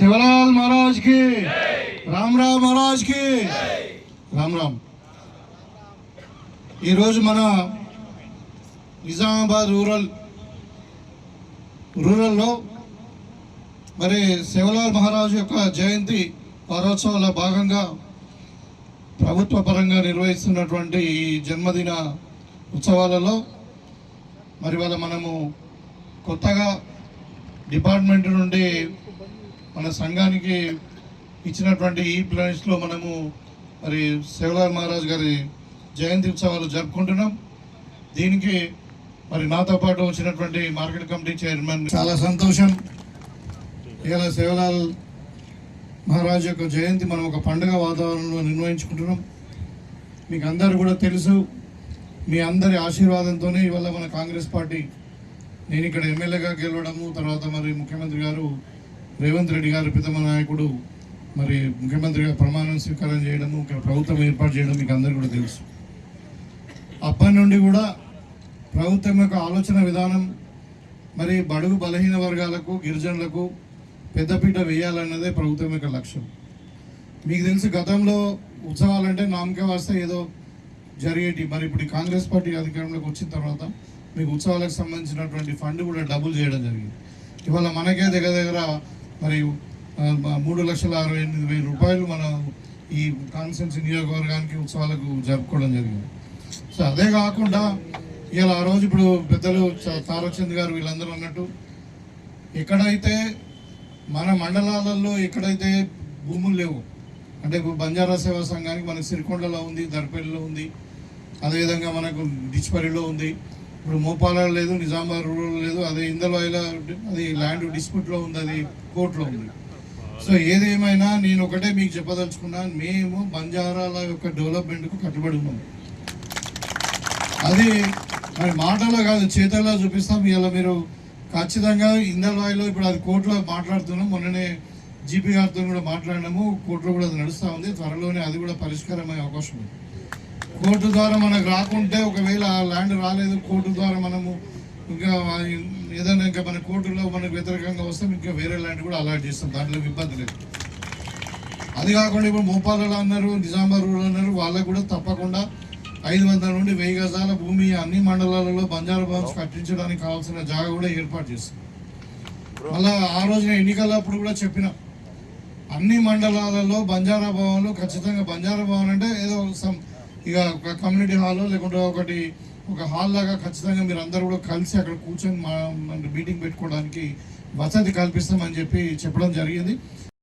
शिवलाल महाराज की, राम राम महाराज की, राम राम। मन निजामाबाद रूरल मरी शिवलाल महाराज जयंती वारोत्सवाల భాగంగా ప్రభుత్వ పరంగా నిర్వహిస్తున్నటువంటి ఈ జన్మదిన ఉత్సవాలలో మరి వాళ్ళ మనము కొత్తగా డిపార్ట్మెంట్ నుండి మన సంఘానికి ఇచ్చినటువంటి ఈ ప్లాన్స్లో మనము మరి శివలాల్ మహారాజ్ గారి జయంతి ఉత్సవాలు జరుపుకుంటున్నాం। దీనికి మరి నాతో పాటు వచ్చినటువంటి మార్కెట్ కమిటీ చైర్మన్ చాలా సంతోషం। ఇలా శివలాల్ మహారాజ్ యొక్క జయంతి మనం ఒక పండుగ వాతావరణంలో నిర్వహించుకుంటున్నాం। మీకు అందరూ కూడా తెలుసు, మీ అందరి ఆశీర్వాదంతోనే ఇవాళ మన కాంగ్రెస్ పార్టీ నేను ఇక్కడ ఎమ్మెల్యేగా గెలవడము, తర్వాత మరి ముఖ్యమంత్రి గారు రేవంత్ రెడ్డి గారు ప్రీతమ నాయకుడు మరి ముఖ్యమంత్రిగా ప్రమాణం స్వీకారం చేయడము, ఇక్కడ ప్రభుత్వం ఏర్పాటు చేయడం మీకు అందరికీ కూడా తెలుసు। అప్పటి నుండి కూడా ప్రభుత్వం యొక్క ఆలోచన విధానం మరి బడుగు బలహీన వర్గాలకు గిరిజనులకు పెద్దపీట వేయాలన్నదే ప్రభుత్వం యొక్క లక్ష్యం। మీకు తెలుసు గతంలో ఉత్సవాలంటే నామకే వస్తే ఏదో జరిగేటి, మరి ఇప్పుడు కాంగ్రెస్ పార్టీ అధికారంలోకి వచ్చిన తర్వాత మీకు ఉత్సవాలకు సంబంధించినటువంటి ఫండ్ కూడా డబుల్ చేయడం జరిగింది। ఇవాళ మనకే దగ్గర మరి 3,68,000 రూపాయలు మన ఈ కాన్స్టిట్యున్సీ నియోజకవర్గానికి ఉత్సవాలకు జరుపుకోవడం జరిగింది। సో అదే కాకుండా ఇలా ఆ రోజు ఇప్పుడు పెద్దలు తారచంద్ గారు వీళ్ళందరూ అన్నట్టు ఎక్కడైతే మన మండలాలలో ఎక్కడైతే భూములు లేవు అంటే ఇప్పుడు బంజారా సేవా సంఘానికి మనకు సిరికొండలో ఉంది, దర్పల్లిలో ఉంది, అదేవిధంగా మనకు డిచ్పల్లిలో ఉంది, ఇప్పుడు మోపాలలో లేదు, నిజామాబాద్ రూరల్ లేదు, అదే ఇందల్వాయిలో అది ల్యాండ్ డిస్ప్యూట్లో ఉంది, అది కోర్టులో ఉంది। సో ఏదేమైనా నేను ఒకటే మీకు చెప్పదలుచుకున్నాను, మేము బంజారాల యొక్క డెవలప్మెంట్కు కట్టుబడి ఉన్నాం। అది మరి మాటలో కాదు చేతల్లో చూపిస్తాం। ఇలా మీరు ఖచ్చితంగా ఇందల్వాయిలో ఇప్పుడు అది కోర్టులో మాట్లాడుతున్నాం, మొన్ననే జీపీ గారితో కూడా మాట్లాడినాము, కోర్టులో కూడా అది నడుస్తూ ఉంది, త్వరలోనే అది కూడా పరిష్కారమయ్యే అవకాశం ఉంది। కోర్టు ద్వారా మనకు రాకుంటే ఒకవేళ ఆ ల్యాండ్ రాలేదు, కోర్టు ద్వారా మనము ఇంకా ఏదైనా ఇంకా మన కోర్టులో మనకు వ్యతిరేకంగా వస్తే ఇంకా వేరే ల్యాండ్ కూడా అలాట్ చేస్తాం, దాంట్లో ఇబ్బంది లేదు। అది కాకుండా ఇప్పుడు మోపాలలో అన్నారు, నిజామాబాద్ రూరల్ అన్నారు, వాళ్ళకు కూడా తప్పకుండా 500 నుండి 1000 గజాల భూమి అన్ని మండలాలలో బంజారా భవన్స్ కట్టించడానికి కావాల్సిన జాగా కూడా ఏర్పాటు చేస్తాం। మళ్ళీ ఆ రోజున ఎన్నికలప్పుడు కూడా చెప్పిన అన్ని మండలాలలో బంజారా భవన్లు ఖచ్చితంగా, బంజారా భవన్ అంటే ఏదో ఇక ఒక కమ్యూనిటీ హాల్ లేకుంటే ఒక హాల్ లాగా ఖచ్చితంగా మీరు అందరూ కూడా కలిసి అక్కడ కూర్చొని మీటింగ్ పెట్టుకోవడానికి వసతి కల్పిస్తామని చెప్పి చెప్పడం జరిగింది।